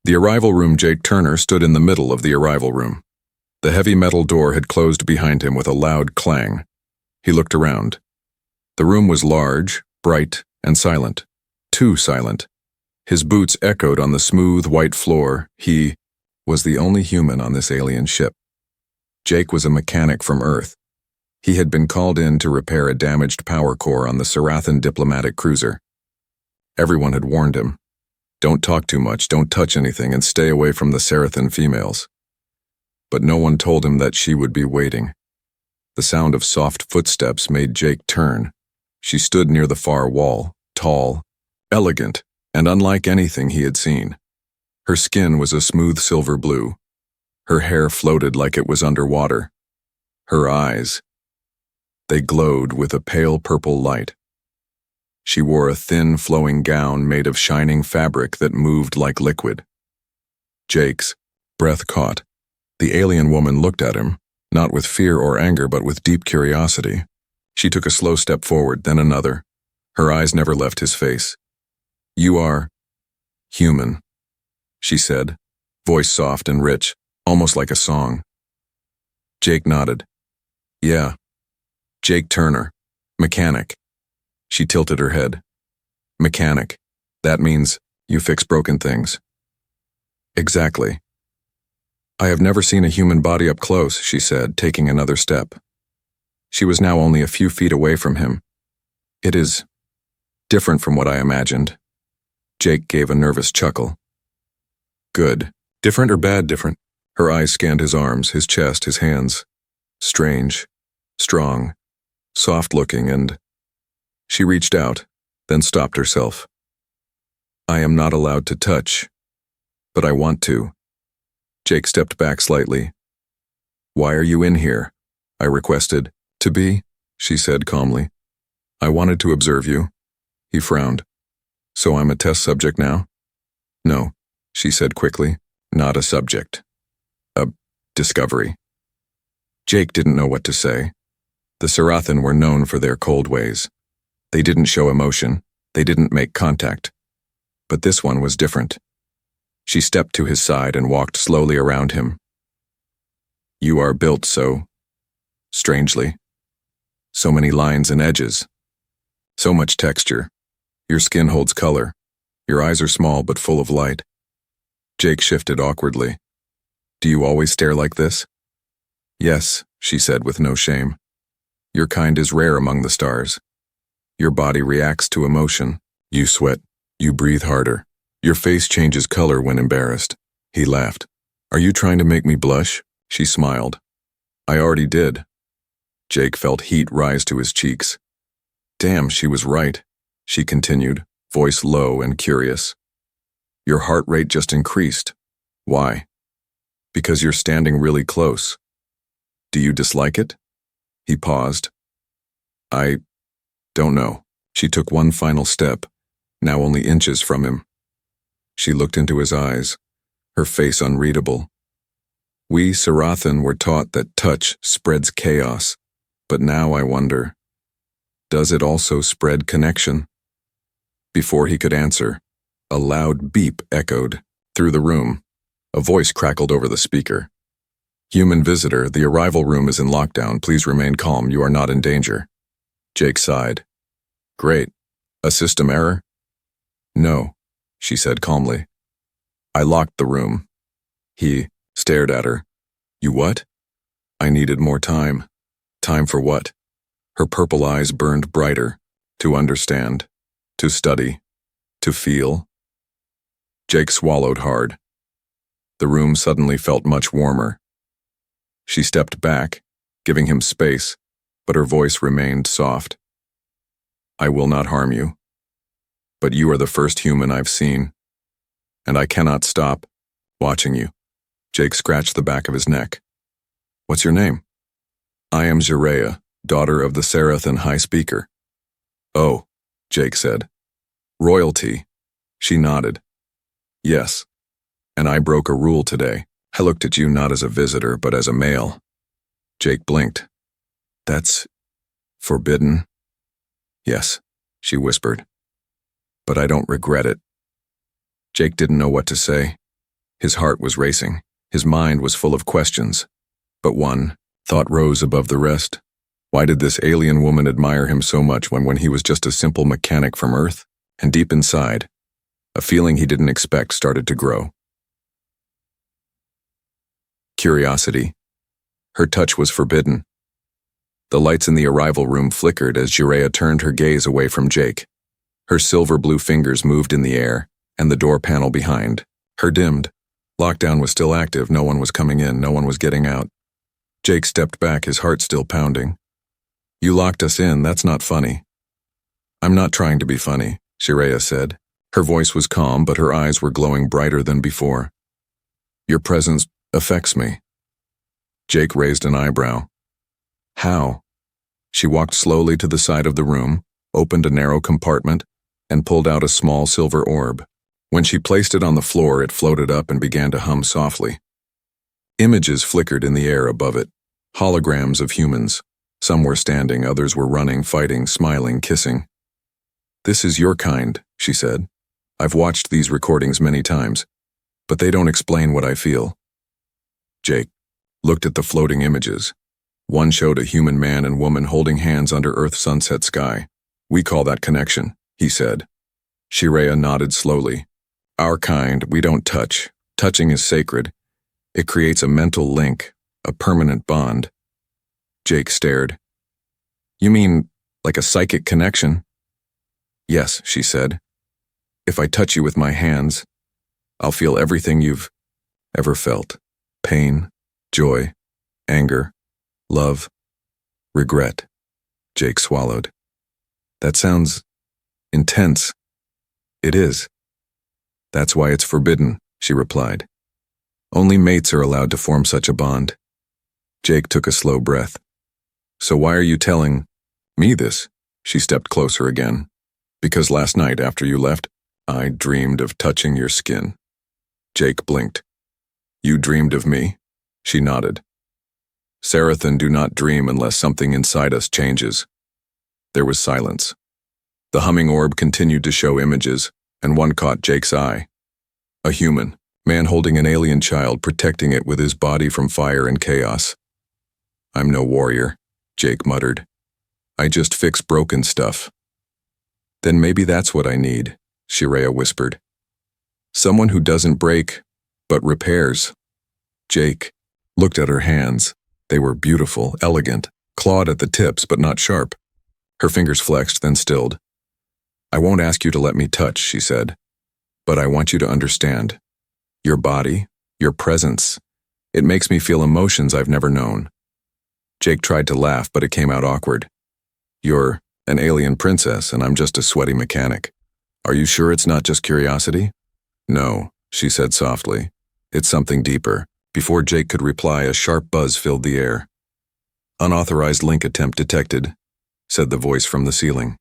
The arrival room. Jake Turner stood in the middle of the arrival room. The heavy metal door had closed behind him with a loud clang. He looked around. The room was large, bright, and silent. Too silent. His boots echoed on the smooth, white floor. He was the only human on this alien ship. Jake was a mechanic from Earth. He had been called in to repair a damaged power core on the Sarathan diplomatic cruiser. Everyone had warned him. Don't talk too much, don't touch anything, and stay away from the Sarathan females. But no one told him that she would be waiting. The sound of soft footsteps made Jake turn. She stood near the far wall, tall, elegant, and unlike anything he had seen. Her skin was a smooth silver blue. Her hair floated like it was underwater. Her eyes, they glowed with a pale purple light. She wore a thin, flowing gown made of shining fabric that moved like liquid. Jake's breath caught. The alien woman looked at him, not with fear or anger, but with deep curiosity. She took a slow step forward, then another. Her eyes never left his face. "You are human," she said, voice soft and rich, almost like a song. Jake nodded. "Yeah. Jake Turner, mechanic." She tilted her head. "Mechanic. That means you fix broken things." "Exactly." "I have never seen a human body up close," she said, taking another step. She was now only a few feet away from him. "It is different from what I imagined." Jake gave a nervous chuckle. "Good. Different or bad different?" Her eyes scanned his arms, his chest, his hands. Strange, strong, soft-looking, and she reached out, then stopped herself. "I am not allowed to touch, but I want to." Jake stepped back slightly. "Why are you in here?" I requested. "To be," she said calmly. "I wanted to observe you." He frowned. "So I'm a test subject now?" "No," she said quickly. "Not a subject. A discovery." Jake didn't know what to say. The Sarathan were known for their cold ways. They didn't show emotion. They didn't make contact. But this one was different. She stepped to his side and walked slowly around him. "You are built so strangely. So many lines and edges. So much texture. Your skin holds color. Your eyes are small but full of light." Jake shifted awkwardly. "Do you always stare like this?" "Yes," she said with no shame. "Your kind is rare among the stars. Your body reacts to emotion. You sweat. You breathe harder. Your face changes color when embarrassed." He laughed. "Are you trying to make me blush?" She smiled. "I already did." Jake felt heat rise to his cheeks. "Damn, she was right," she continued, voice low and curious. "Your heart rate just increased. Why?" "Because you're standing really close." "Do you dislike it?" He paused. "I don't know." She took one final step, now only inches from him. She looked into his eyes, her face unreadable. "We Sarathan were taught that touch spreads chaos, but now I wonder, does it also spread connection?" Before he could answer, a loud beep echoed through the room. A voice crackled over the speaker. "Human visitor, the arrival room is in lockdown. Please remain calm. You are not in danger." Jake sighed. "Great. A system error?" "No," she said calmly. "I locked the room." He stared at her. "You what?" "I needed more time." "Time for what?" Her purple eyes burned brighter. "To understand. To study. To feel." Jake swallowed hard. The room suddenly felt much warmer. She stepped back, giving him space, but her voice remained soft. "I will not harm you. But you are the first human I've seen, and I cannot stop watching you." Jake scratched the back of his neck. "What's your name?" "I am Jerea, daughter of the Sarathan High Speaker." "Oh," Jake said. "Royalty." She nodded. "Yes, and I broke a rule today. I looked at you not as a visitor, but as a male." Jake blinked. "That's forbidden?" "Yes," she whispered. "But I don't regret it." Jake didn't know what to say. His heart was racing. His mind was full of questions. But one thought rose above the rest. Why did this alien woman admire him so much when he was just a simple mechanic from Earth? And deep inside, a feeling he didn't expect started to grow. Curiosity. Her touch was forbidden. The lights in the arrival room flickered as Jirea turned her gaze away from Jake. Her silver-blue fingers moved in the air, and the door panel behind her dimmed. Lockdown was still active, no one was coming in, no one was getting out. Jake stepped back, his heart still pounding. You locked us in, that's not funny. I'm not trying to be funny, Jirea said. Her voice was calm, but her eyes were glowing brighter than before. Your presence affects me. Jake raised an eyebrow. How? She walked slowly to the side of the room, opened a narrow compartment, and pulled out a small silver orb. When she placed it on the floor, it floated up and began to hum softly. Images flickered in the air above it, holograms of humans. Some were standing, others were running, fighting, smiling, kissing. This is your kind, she said. I've watched these recordings many times, but they don't explain what I feel. Jake looked at the floating images. One showed a human man and woman holding hands under Earth's sunset sky. We call that connection, he said. Jirea nodded slowly. Our kind, we don't touch. Touching is sacred. It creates a mental link, a permanent bond. Jake stared. You mean, like a psychic connection? Yes, she said. If I touch you with my hands, I'll feel everything you've ever felt. Pain, joy, anger, love, regret. Jake swallowed. That sounds intense. It is. That's why it's forbidden, she replied. Only mates are allowed to form such a bond. Jake took a slow breath. So why are you telling me this? She stepped closer again. Because last night after you left, I dreamed of touching your skin. Jake blinked. You dreamed of me? She nodded. Sarathan do not dream unless something inside us changes. There was silence. The humming orb continued to show images, and one caught Jake's eye. A human, man holding an alien child, protecting it with his body from fire and chaos. I'm no warrior, Jake muttered. I just fix broken stuff. Then maybe that's what I need, Jirea whispered. Someone who doesn't break, but repairs. Jake looked at her hands. They were beautiful, elegant, clawed at the tips but not sharp. Her fingers flexed, then stilled. I won't ask you to let me touch, she said. But I want you to understand. Your body, your presence, it makes me feel emotions I've never known. Jake tried to laugh, but it came out awkward. You're an alien princess, and I'm just a sweaty mechanic. Are you sure it's not just curiosity? No, she said softly. It's something deeper. Before Jake could reply, a sharp buzz filled the air. Unauthorized link attempt detected, said the voice from the ceiling.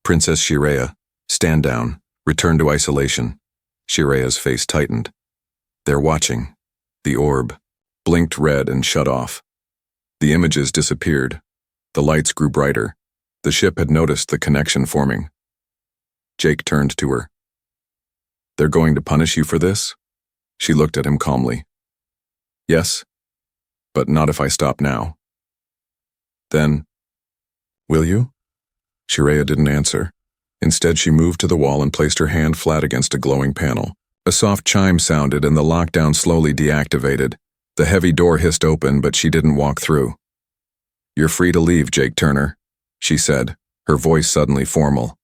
Princess Jirea, stand down. Return to isolation. Jirea's face tightened. They're watching. The orb blinked red and shut off. The images disappeared. The lights grew brighter. The ship had noticed the connection forming. Jake turned to her. They're going to punish you for this? She looked at him calmly. Yes, but not if I stop now. Then, will you? Jirea didn't answer. Instead, she moved to the wall and placed her hand flat against a glowing panel. A soft chime sounded and the lockdown slowly deactivated. The heavy door hissed open, but she didn't walk through. You're free to leave, Jake Turner, she said, her voice suddenly formal.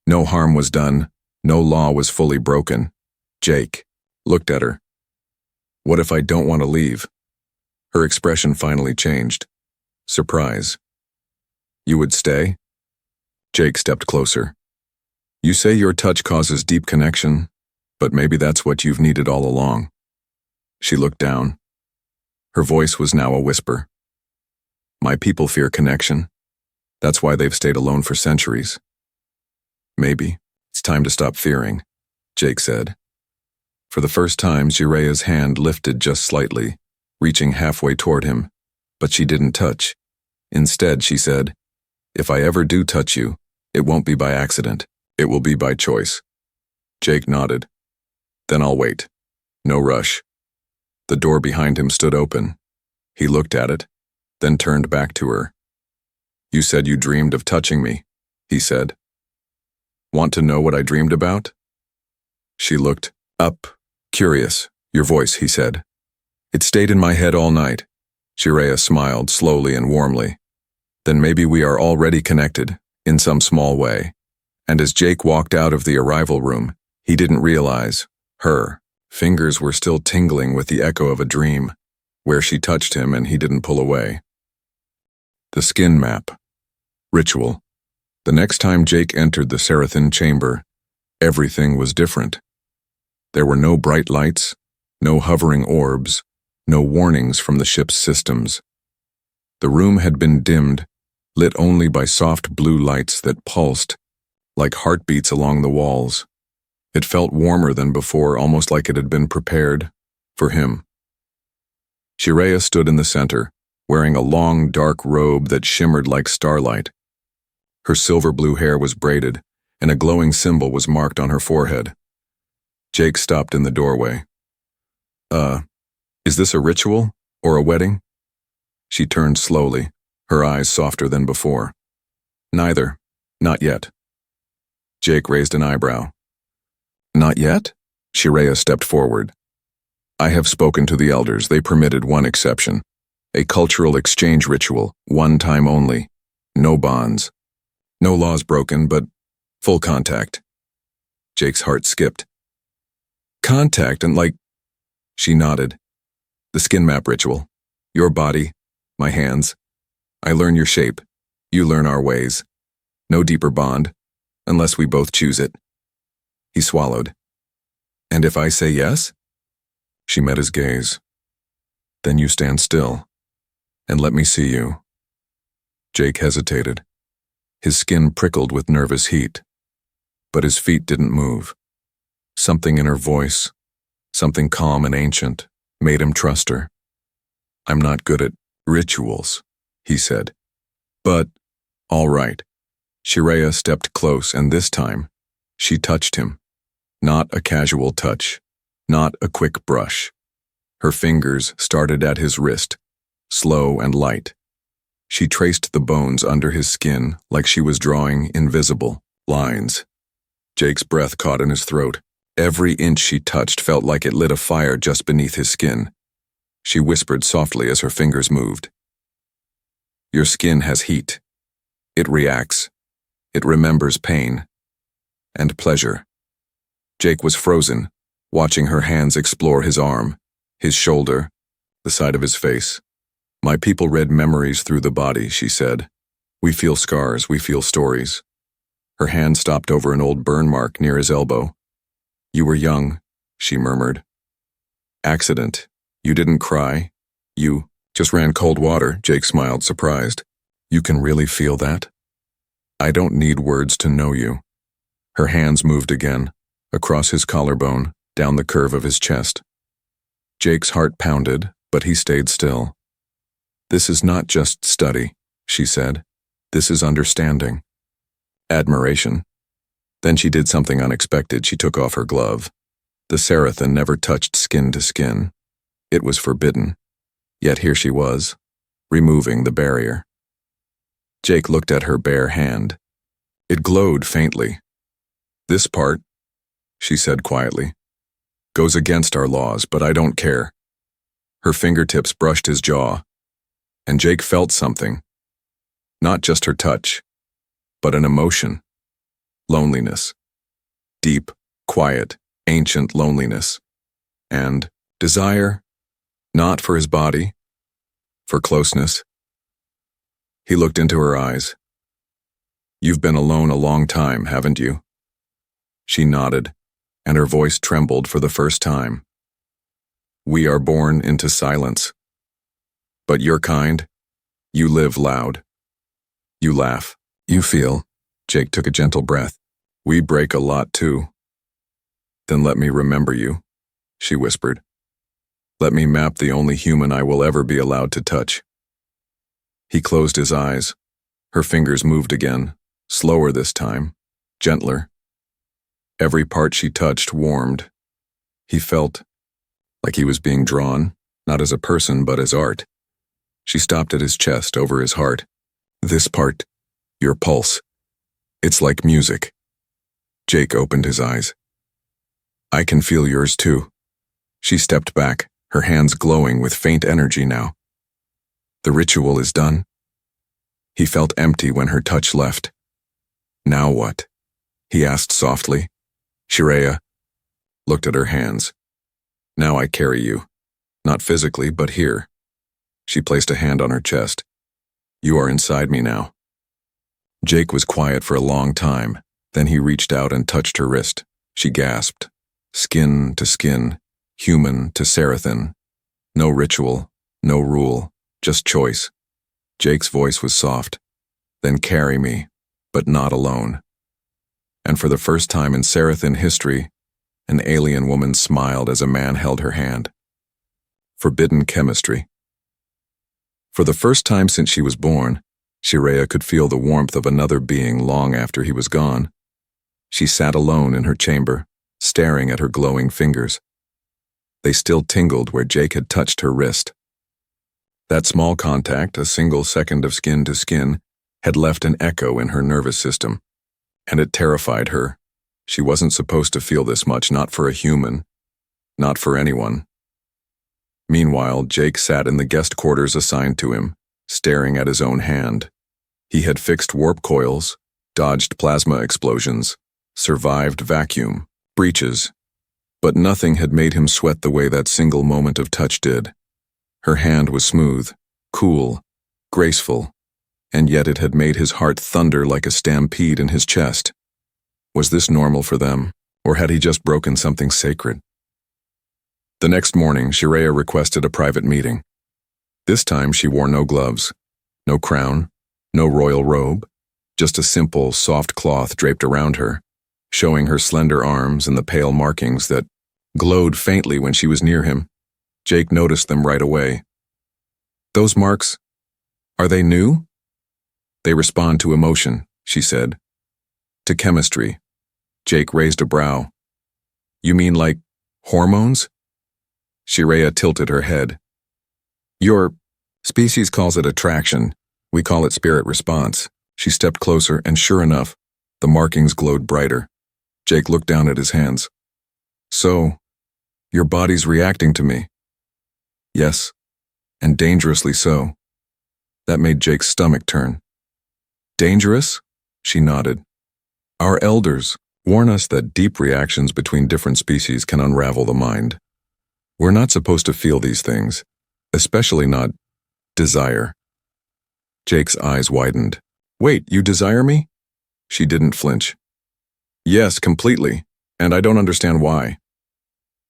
No harm was done. No law was fully broken. Jake looked at her. What if I don't want to leave? Her expression finally changed. Surprise. You would stay? Jake stepped closer. You say your touch causes deep connection, but maybe that's what you've needed all along. She looked down. Her voice was now a whisper. My people fear connection. That's why they've stayed alone for centuries. Maybe it's time to stop fearing, Jake said. For the first time, Jirea's hand lifted just slightly, reaching halfway toward him, but she didn't touch. Instead, she said, if I ever do touch you, it won't be by accident. It will be by choice. Jake nodded. Then I'll wait. No rush. The door behind him stood open. He looked at it, then turned back to her. You said you dreamed of touching me, he said. Want to know what I dreamed about? She looked up, curious. Your voice, he said. It stayed in my head all night. Shiraya smiled slowly and warmly. Then maybe we are already connected, in some small way. And as Jake walked out of the arrival room, he didn't realize, her fingers were still tingling with the echo of a dream, where she touched him and he didn't pull away. The skin map. Ritual. The next time Jake entered the Sarathan chamber, everything was different. There were no bright lights, no hovering orbs, no warnings from the ship's systems. The room had been dimmed, lit only by soft blue lights that pulsed, like heartbeats along the walls. It felt warmer than before, almost like it had been prepared for him. Shiraya stood in the center, wearing a long, dark robe that shimmered like starlight. Her silver blue hair was braided, and a glowing symbol was marked on her forehead. Jake stopped in the doorway. Is this a ritual or a wedding? She turned slowly, her eyes softer than before. Neither. Not yet. Jake raised an eyebrow. Not yet? Shiraya stepped forward. I have spoken to the elders. They permitted one exception. A cultural exchange ritual, one time only. No bonds. No laws broken, but full contact. Jake's heart skipped. Contact and like... She nodded. The skin map ritual. Your body, my hands. I learn your shape. You learn our ways. No deeper bond, unless we both choose it. He swallowed. And if I say yes? She met his gaze. Then you stand still, and let me see you. Jake hesitated. His skin prickled with nervous heat, but his feet didn't move. Something in her voice, something calm and ancient, made him trust her. I'm not good at rituals, he said. But, all right. Shiraya stepped close, and this time, she touched him. Not a casual touch, not a quick brush. Her fingers started at his wrist, slow and light. She traced the bones under his skin like she was drawing invisible lines. Jake's breath caught in his throat. Every inch she touched felt like it lit a fire just beneath his skin. She whispered softly as her fingers moved. Your skin has heat. It reacts. It remembers pain and pleasure. Jake was frozen, watching her hands explore his arm, his shoulder, the side of his face. My people read memories through the body, she said. We feel scars, we feel stories. Her hand stopped over an old burn mark near his elbow. You were young, she murmured. Accident. You didn't cry. You just ran cold water, Jake smiled, surprised. You can really feel that? I don't need words to know you. Her hands moved again, across his collarbone, down the curve of his chest. Jake's heart pounded, but he stayed still. This is not just study, she said. This is understanding. Admiration. Then she did something unexpected. She took off her glove. The Sarathan never touched skin to skin. It was forbidden. Yet here she was, removing the barrier. Jake looked at her bare hand. It glowed faintly. This part, she said quietly, goes against our laws, but I don't care. Her fingertips brushed his jaw, and Jake felt something. Not just her touch, but an emotion. Loneliness. Deep, quiet, ancient loneliness. And desire, not for his body, for closeness. He looked into her eyes. You've been alone a long time, haven't you? She nodded, and her voice trembled for the first time. We are born into silence. But your kind, you live loud. You laugh. You feel. Jake took a gentle breath. We break a lot too. Then let me remember you, she whispered. Let me map the only human I will ever be allowed to touch. He closed his eyes. Her fingers moved again, slower this time, gentler. Every part she touched warmed. He felt like he was being drawn, not as a person but as art. She stopped at his chest, over his heart. This part, your pulse. It's like music. Jake opened his eyes. I can feel yours too. She stepped back, her hands glowing with faint energy now. The ritual is done. He felt empty when her touch left. Now what? He asked softly. Shreya looked at her hands. Now I carry you. Not physically, but here. She placed a hand on her chest. You are inside me now. Jake was quiet for a long time. Then he reached out and touched her wrist. She gasped. Skin to skin, human to Sarathan. No ritual, no rule, just choice. Jake's voice was soft. Then carry me, but not alone. And for the first time in Sarathan history, an alien woman smiled as a man held her hand. Forbidden chemistry. For the first time since she was born, Shreya could feel the warmth of another being long after he was gone. She sat alone in her chamber, staring at her glowing fingers. They still tingled where Jake had touched her wrist. That small contact, a single second of skin to skin, had left an echo in her nervous system, and it terrified her. She wasn't supposed to feel this much, not for a human, not for anyone. Meanwhile, Jake sat in the guest quarters assigned to him, staring at his own hand. He had fixed warp coils, dodged plasma explosions, survived vacuum breaches, but nothing had made him sweat the way that single moment of touch did. Her hand was smooth, cool, graceful, and yet it had made his heart thunder like a stampede in his chest. Was this normal for them, or had he just broken something sacred? The next morning, Shreya requested a private meeting. This time she wore no gloves, no crown, no royal robe, just a simple, soft cloth draped around her, showing her slender arms and the pale markings that glowed faintly when she was near him. Jake noticed them right away. Those marks, are they new? They respond to emotion, she said. To chemistry. Jake raised a brow. You mean like hormones? Shreya tilted her head. Your species calls it attraction. We call it spirit response. She stepped closer, and sure enough, the markings glowed brighter. Jake looked down at his hands. So, your body's reacting to me. Yes, and dangerously so. That made Jake's stomach turn. Dangerous? She nodded. Our elders warn us that deep reactions between different species can unravel the mind. We're not supposed to feel these things, especially not desire. Jake's eyes widened. Wait, you desire me? She didn't flinch. Yes, completely, and I don't understand why.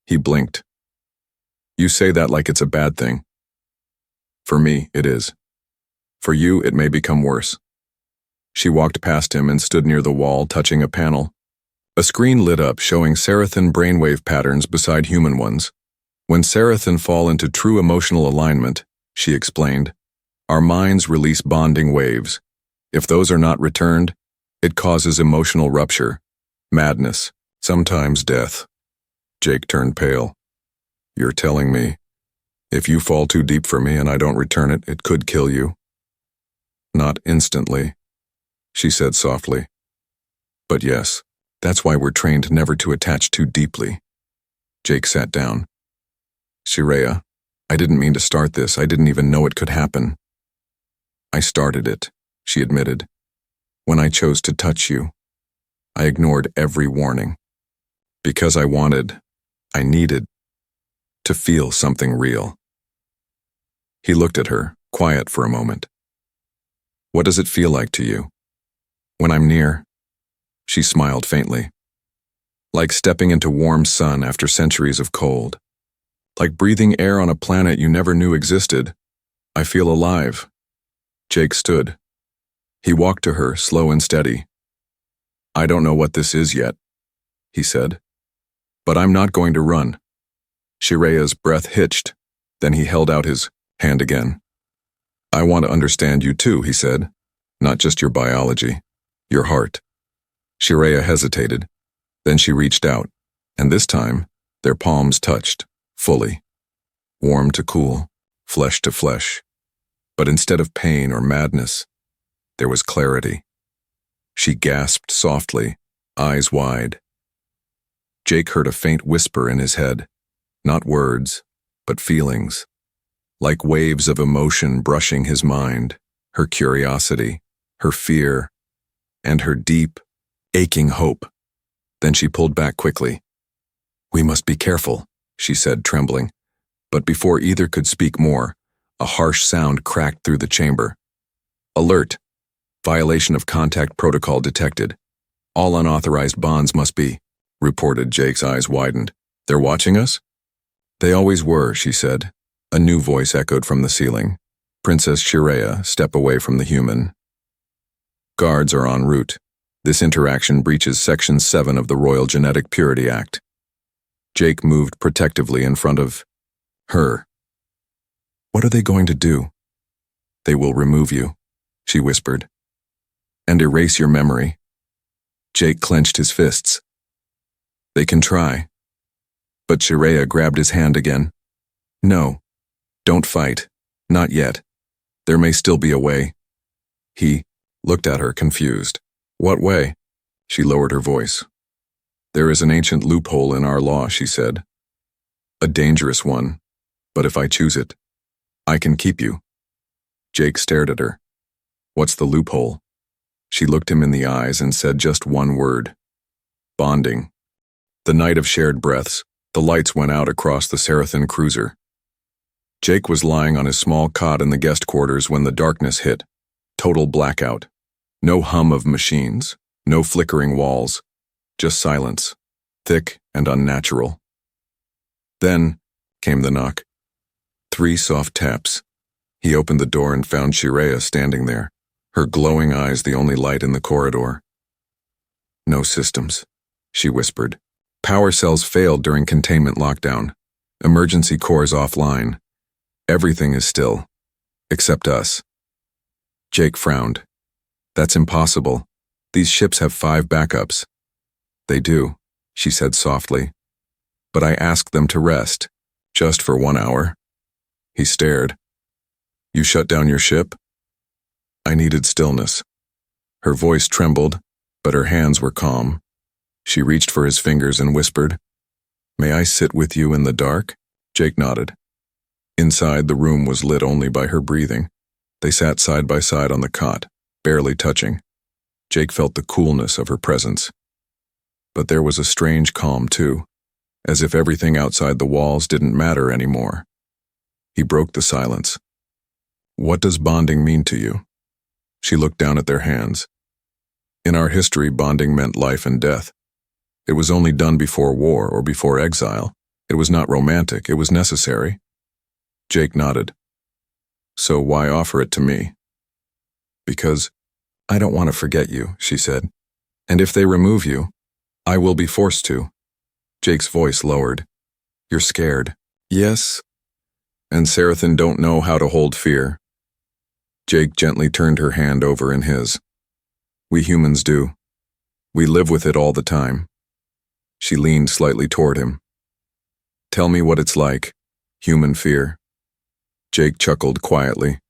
He blinked. You say that like it's a bad thing. For me, it is. For you, it may become worse. She walked past him and stood near the wall, touching a panel. A screen lit up showing Sarathan brainwave patterns beside human ones. When Sarathan fall into true emotional alignment, she explained, our minds release bonding waves. If those are not returned, it causes emotional rupture, madness, sometimes death. Jake turned pale. You're telling me, if you fall too deep for me and I don't return it, it could kill you? Not instantly, she said softly. But yes, that's why we're trained never to attach too deeply. Jake sat down. Shreya, I didn't mean to start this. I didn't even know it could happen. I started it, she admitted. When I chose to touch you, I ignored every warning. Because I needed to feel something real. He looked at her, quiet for a moment. What does it feel like to you? When I'm near? She smiled faintly. Like stepping into warm sun after centuries of cold. Like breathing air on a planet you never knew existed. I feel alive. Jake stood. He walked to her, slow and steady. I don't know what this is yet, he said. But I'm not going to run. Shreya's breath hitched. Then he held out his hand again. I want to understand you too, he said. Not just your biology, your heart. Shreya hesitated. Then she reached out, and this time, their palms touched, fully, warm to cool, flesh to flesh. But instead of pain or madness, there was clarity. She gasped softly, eyes wide. Jake heard a faint whisper in his head, not words, but feelings, like waves of emotion brushing his mind, her curiosity, her fear, and her deep, aching hope. Then she pulled back quickly. "We must be careful," she said, trembling. But before either could speak more, a harsh sound cracked through the chamber. "Alert! Violation of contact protocol detected. All unauthorized bonds must be," reported. Jake's eyes widened. "They're watching us?" "They always were," she said. A new voice echoed from the ceiling. "Princess Shirea, step away from the human. Guards are en route. This interaction breaches Section 7 of the Royal Genetic Purity Act." Jake moved protectively in front of her. "What are they going to do?" "They will remove you," she whispered, "and erase your memory." Jake clenched his fists. "They can try." But Shirea grabbed his hand again. "No, don't fight. Not yet. There may still be a way." He looked at her, confused. "What way?" She lowered her voice. "There is an ancient loophole in our law," she said. "A dangerous one, but if I choose it, I can keep you." Jake stared at her. "What's the loophole?" She looked him in the eyes and said just one word. "Bonding." The night of shared breaths, the lights went out across the Sarathan cruiser. Jake was lying on his small cot in the guest quarters when the darkness hit. Total blackout. No hum of machines, no flickering walls, just silence, thick and unnatural. Then came the knock. 3 soft taps. He opened the door and found Shirea standing there, her glowing eyes the only light in the corridor. "No systems," she whispered. "Power cells failed during containment lockdown. Emergency cores offline. Everything is still, except us." Jake frowned. "That's impossible. These ships have 5 backups." "They do," she said softly. "But I asked them to rest, just for 1 hour." He stared. "You shut down your ship?" "I needed stillness." Her voice trembled, but her hands were calm. She reached for his fingers and whispered, "May I sit with you in the dark?" Jake nodded. Inside, the room was lit only by her breathing. They sat side by side on the cot, barely touching. Jake felt the coolness of her presence. But there was a strange calm, too, as if everything outside the walls didn't matter anymore. He broke the silence. "What does bonding mean to you?" She looked down at their hands. "In our history, bonding meant life and death. It was only done before war or before exile. It was not romantic, it was necessary." Jake nodded. "So why offer it to me?" "Because I don't want to forget you," she said. "And if they remove you, I will be forced to." Jake's voice lowered. "You're scared." "Yes. And Sarathan don't know how to hold fear." Jake gently turned her hand over in his. "We humans do. We live with it all the time." She leaned slightly toward him. "Tell me what it's like, human fear." Jake chuckled quietly.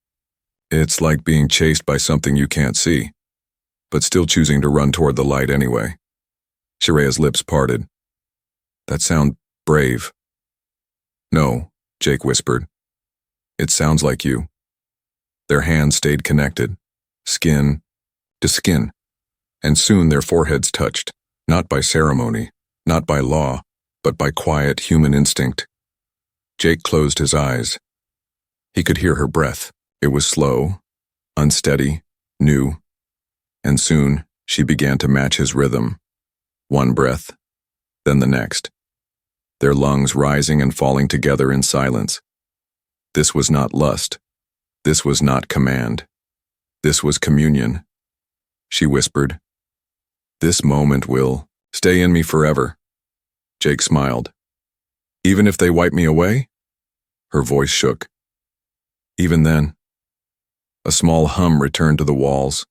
"It's like being chased by something you can't see, but still choosing to run toward the light anyway." Shirea's lips parted. "That sounds brave." "No," Jake whispered. "It sounds like you." Their hands stayed connected, skin to skin, and soon their foreheads touched, not by ceremony, not by law, but by quiet human instinct. Jake closed his eyes. He could hear her breath. It was slow, unsteady, new, and soon she began to match his rhythm. One breath, then the next, their lungs rising and falling together in silence. This was not lust. This was not command. This was communion. She whispered, "This moment will stay in me forever." Jake smiled. "Even if they wipe me away?" Her voice shook. "Even then." A small hum returned to the walls.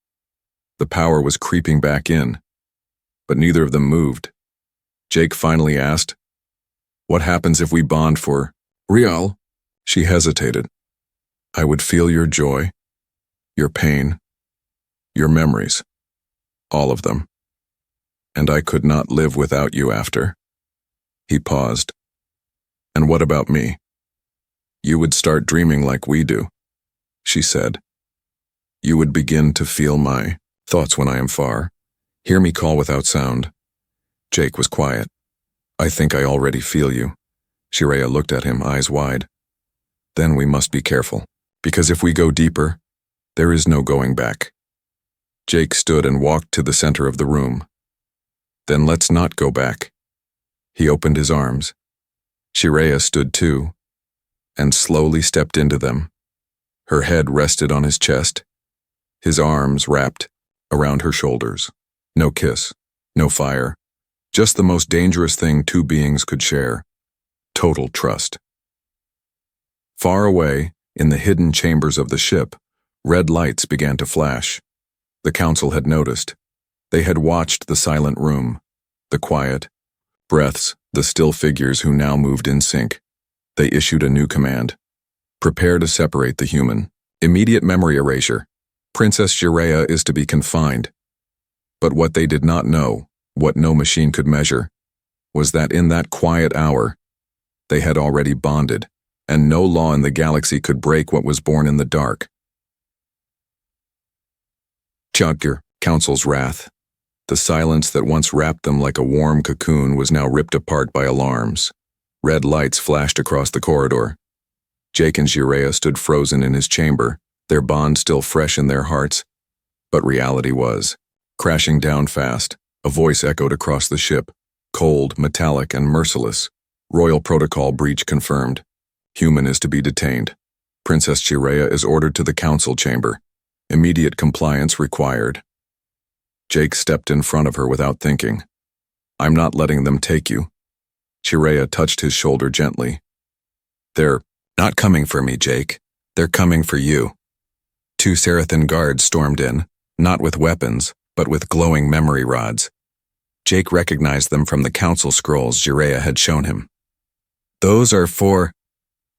The power was creeping back in, but neither of them moved. Jake finally asked, What happens if we bond for real? She hesitated. I would feel your joy, your pain, your memories, all of them. And I could not live without you after. He paused. And what about me? You would start dreaming like we do, she said. You would begin to feel my thoughts when I am far. Hear me call without sound. Jake was quiet. I think I already feel you. Shreya looked at him, eyes wide. Then we must be careful, because if we go deeper, there is no going back. Jake stood and walked to the center of the room. Then let's not go back. He opened his arms. Shreya stood too, and slowly stepped into them. Her head rested on his chest, his arms wrapped around her shoulders. No kiss, no fire, just the most dangerous thing two beings could share. Total trust. Far away, in the hidden chambers of the ship, red lights began to flash. The council had noticed. They had watched the silent room, the quiet breaths, the still figures who now moved in sync. They issued a new command. Prepare to separate the human. Immediate memory erasure. Princess Shreya is to be confined. But what they did not know, what no machine could measure, was that in that quiet hour, they had already bonded, and no law in the galaxy could break what was born in the dark. Chugger, Council's wrath. The silence that once wrapped them like a warm cocoon was now ripped apart by alarms. Red lights flashed across the corridor. Jake and Shreya stood frozen in his chamber, their bond still fresh in their hearts. But reality was, crashing down fast, a voice echoed across the ship, cold, metallic, and merciless. Royal protocol breach confirmed. Human is to be detained. Princess Shreya is ordered to the council chamber. Immediate compliance required. Jake stepped in front of her without thinking. I'm not letting them take you. Shreya touched his shoulder gently. They're not coming for me, Jake. They're coming for you. Two Sarathan guards stormed in, not with weapons, but with glowing memory rods. Jake recognized them from the council scrolls Shreya had shown him. Those are for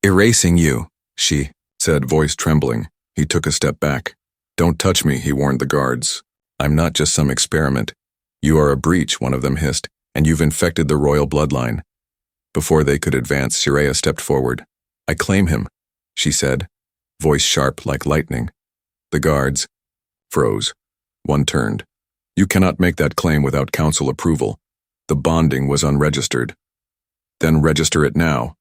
erasing you, she said, voice trembling. He took a step back. Don't touch me, he warned the guards. I'm not just some experiment. You are a breach, one of them hissed, and you've infected the royal bloodline. Before they could advance, Shreya stepped forward. I claim him, she said, voice sharp like lightning. The guards froze. One turned. You cannot make that claim without council approval. The bonding was unregistered. Then register it now,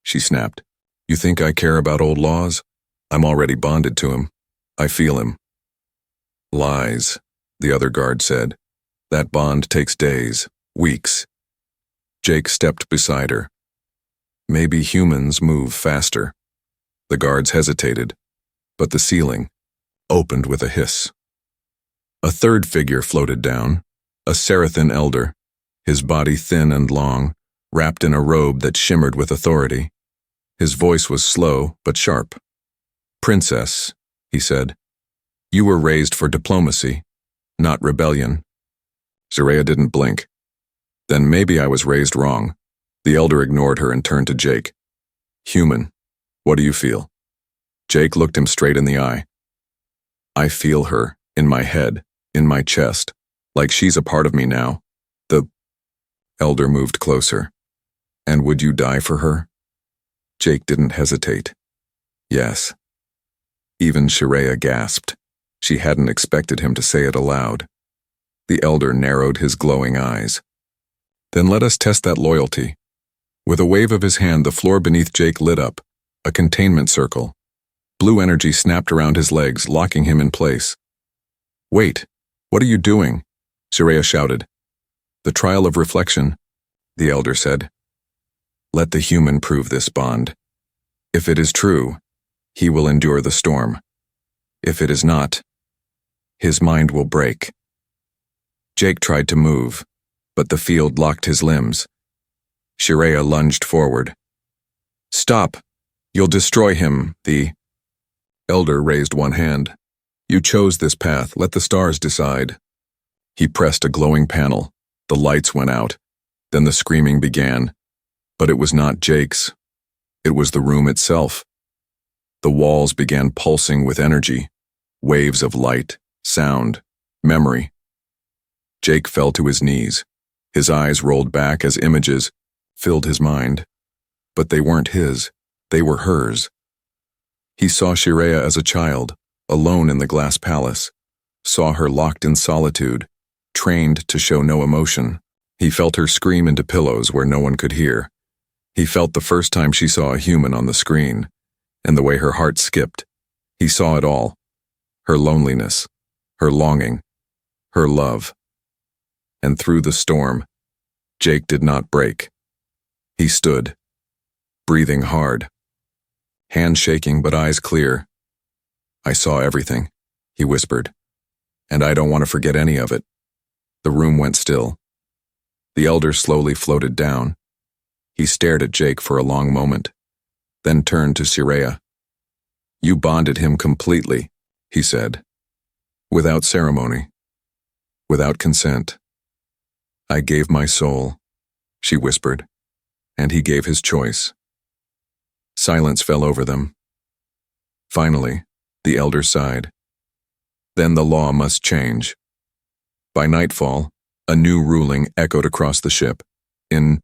she snapped. You think I care about old laws? I'm already bonded to him. I feel him. Lies, the other guard said. That bond takes days, weeks. Jake stepped beside her. Maybe humans move faster. The guards hesitated, but the ceiling opened with a hiss. A third figure floated down, a Sarathan elder, his body thin and long, wrapped in a robe that shimmered with authority. His voice was slow but sharp. Princess, he said, you were raised for diplomacy, not rebellion. Shreya didn't blink. Then maybe I was raised wrong. The elder ignored her and turned to Jake. Human, what do you feel? Jake looked him straight in the eye. I feel her, in my head, in my chest, like she's a part of me now. The elder moved closer. And would you die for her? Jake didn't hesitate. Yes. Even Shreya gasped. She hadn't expected him to say it aloud. The elder narrowed his glowing eyes. Then let us test that loyalty. With a wave of his hand, the floor beneath Jake lit up, a containment circle. Blue energy snapped around his legs, locking him in place. Wait, what are you doing? Shreya shouted. The trial of reflection, the elder said. Let the human prove this bond. If it is true, he will endure the storm. If it is not, his mind will break. Jake tried to move, but the field locked his limbs. Shreya lunged forward. Stop! You'll destroy him, the elder raised one hand. You chose this path, let the stars decide. He pressed a glowing panel. The lights went out. Then the screaming began. But it was not Jake's. It was the room itself. The walls began pulsing with energy, waves of light, sound, memory. Jake fell to his knees. His eyes rolled back as images filled his mind. But they weren't his, they were hers. He saw Shireya as a child, alone in the glass palace, saw her locked in solitude, trained to show no emotion. He felt her scream into pillows where no one could hear. He felt the first time she saw a human on the screen, and the way her heart skipped. He saw it all. Her loneliness, her longing, her love. And through the storm, Jake did not break. He stood, breathing hard, hands shaking but eyes clear. "I saw everything," he whispered, "and I don't want to forget any of it." The room went still. The elder slowly floated down. He stared at Jake for a long moment, then turned to Shireya. "You bonded him completely," he said. "Without ceremony. Without consent. I gave my soul," she whispered, "and he gave his choice." Silence fell over them. Finally, the elder sighed. Then the law must change. By nightfall, a new ruling echoed across the ship. In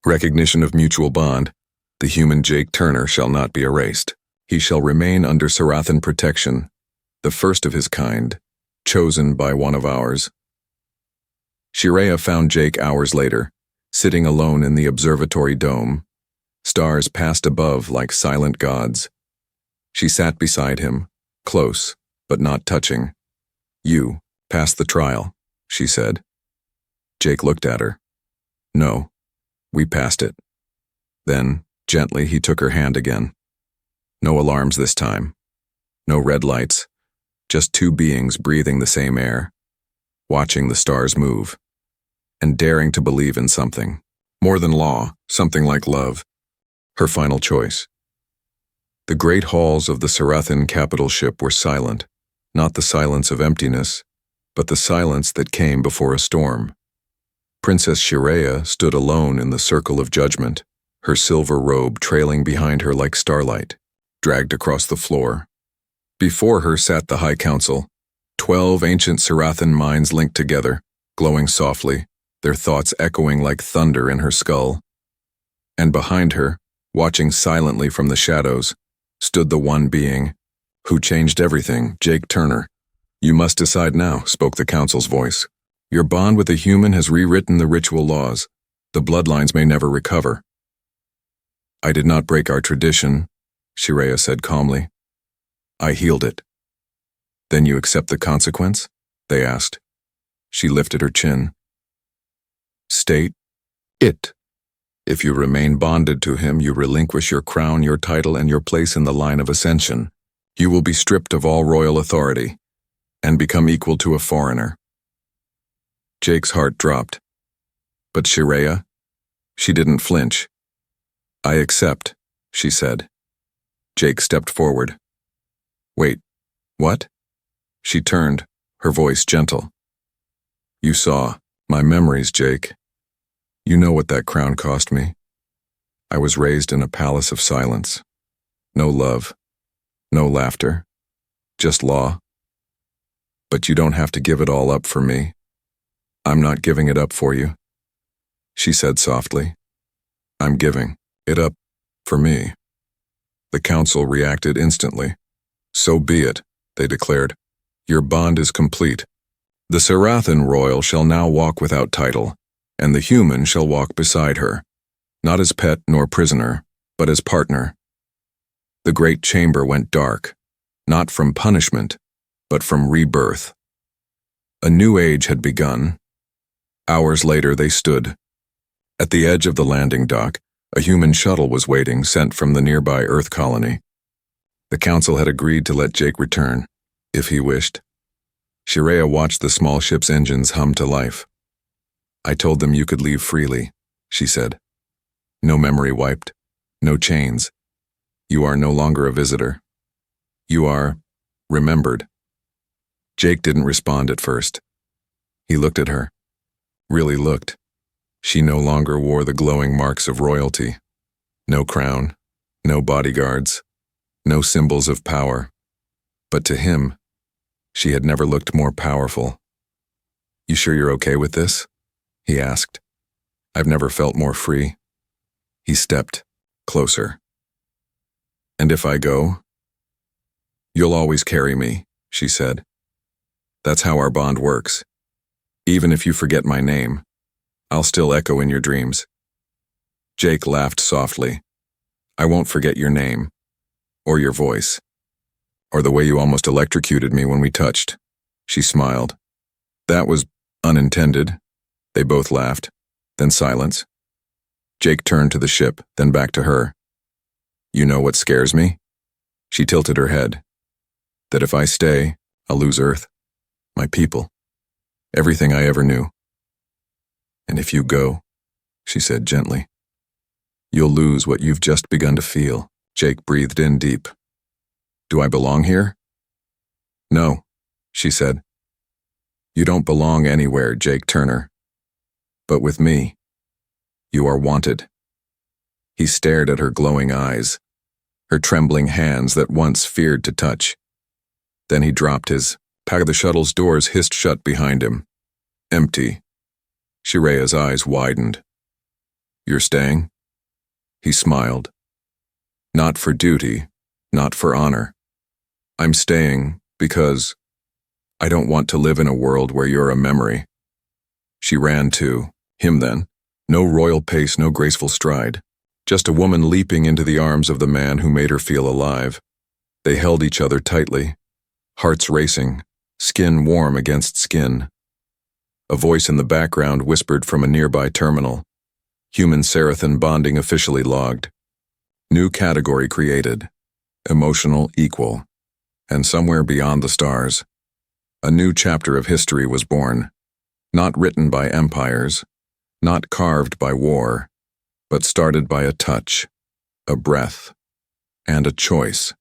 recognition of mutual bond, the human Jake Turner shall not be erased. He shall remain under Sarathan protection, the first of his kind, chosen by one of ours. Shireya found Jake hours later, sitting alone in the observatory dome. Stars passed above like silent gods. She sat beside him, close, but not touching. "You passed the trial," she said. Jake looked at her. "No, we passed it." Then, gently, he took her hand again. No alarms this time. No red lights. Just two beings breathing the same air, watching the stars move, and daring to believe in something. More than law, something like love. Her final choice. The great halls of the Sarathan capital ship were silent, not the silence of emptiness, but the silence that came before a storm. Princess Shireya stood alone in the circle of judgment, her silver robe trailing behind her like starlight, dragged across the floor. Before her sat the High Council, 12 ancient Sarathan minds linked together, glowing softly, their thoughts echoing like thunder in her skull. And behind her, watching silently from the shadows, stood the one being who changed everything, Jake Turner. "You must decide now," spoke the council's voice. "Your bond with a human has rewritten the ritual laws. The bloodlines may never recover." "I did not break our tradition," Shireya said calmly. "I healed it." "Then you accept the consequence?" they asked. She lifted her chin. "State it. If you remain bonded to him, you relinquish your crown, your title, and your place in the line of ascension. You will be stripped of all royal authority and become equal to a foreigner." Jake's heart dropped. But Shireya? She didn't flinch. "I accept," she said. Jake stepped forward. "Wait, what?" She turned, her voice gentle. "You saw my memories, Jake. You know what that crown cost me. I was raised in a palace of silence. No love, no laughter, just law. But you don't have to give it all up for me. I'm not giving it up for you," she said softly. "I'm giving it up for me." The council reacted instantly. "So be it," they declared. "Your bond is complete. The Sarathan royal shall now walk without title, and the human shall walk beside her, not as pet nor prisoner, but as partner." The great chamber went dark, not from punishment, but from rebirth. A new age had begun. Hours later they stood. At the edge of the landing dock, a human shuttle was waiting, sent from the nearby Earth colony. The council had agreed to let Jake return, if he wished. Shireya watched the small ship's engines hum to life. "I told them you could leave freely," she said. "No memory wiped, no chains. You are no longer a visitor. You are remembered." Jake didn't respond at first. He looked at her. Really looked. She no longer wore the glowing marks of royalty. No crown, no bodyguards, no symbols of power. But to him, she had never looked more powerful. "You sure you're okay with this?" he asked. "I've never felt more free." He stepped closer. "And if I go?" "You'll always carry me," she said. "That's how our bond works. Even if you forget my name, I'll still echo in your dreams." Jake laughed softly. "I won't forget your name, or your voice, or the way you almost electrocuted me when we touched." She smiled. "That was unintended." They both laughed, then silence. Jake turned to the ship, then back to her. "You know what scares me?" She tilted her head. "That if I stay, I'll lose Earth, my people, everything I ever knew." "And if you go," she said gently, "you'll lose what you've just begun to feel." Jake breathed in deep. "Do I belong here?" "No," she said. "You don't belong anywhere, Jake Turner. But with me, you are wanted." He stared at her glowing eyes, her trembling hands that once feared to touch. Then he dropped his pack. The shuttle's doors hissed shut behind him. Empty. Shireya's eyes widened. "You're staying?" He smiled. "Not for duty, not for honor. I'm staying because I don't want to live in a world where you're a memory." She ran to him then. No royal pace, no graceful stride. Just a woman leaping into the arms of the man who made her feel alive. They held each other tightly, hearts racing, skin warm against skin. A voice in the background whispered from a nearby terminal. Human Sarathan bonding officially logged. New category created. Emotional equal. And somewhere beyond the stars, a new chapter of history was born. Not written by empires, not carved by war, but started by a touch, a breath, and a choice.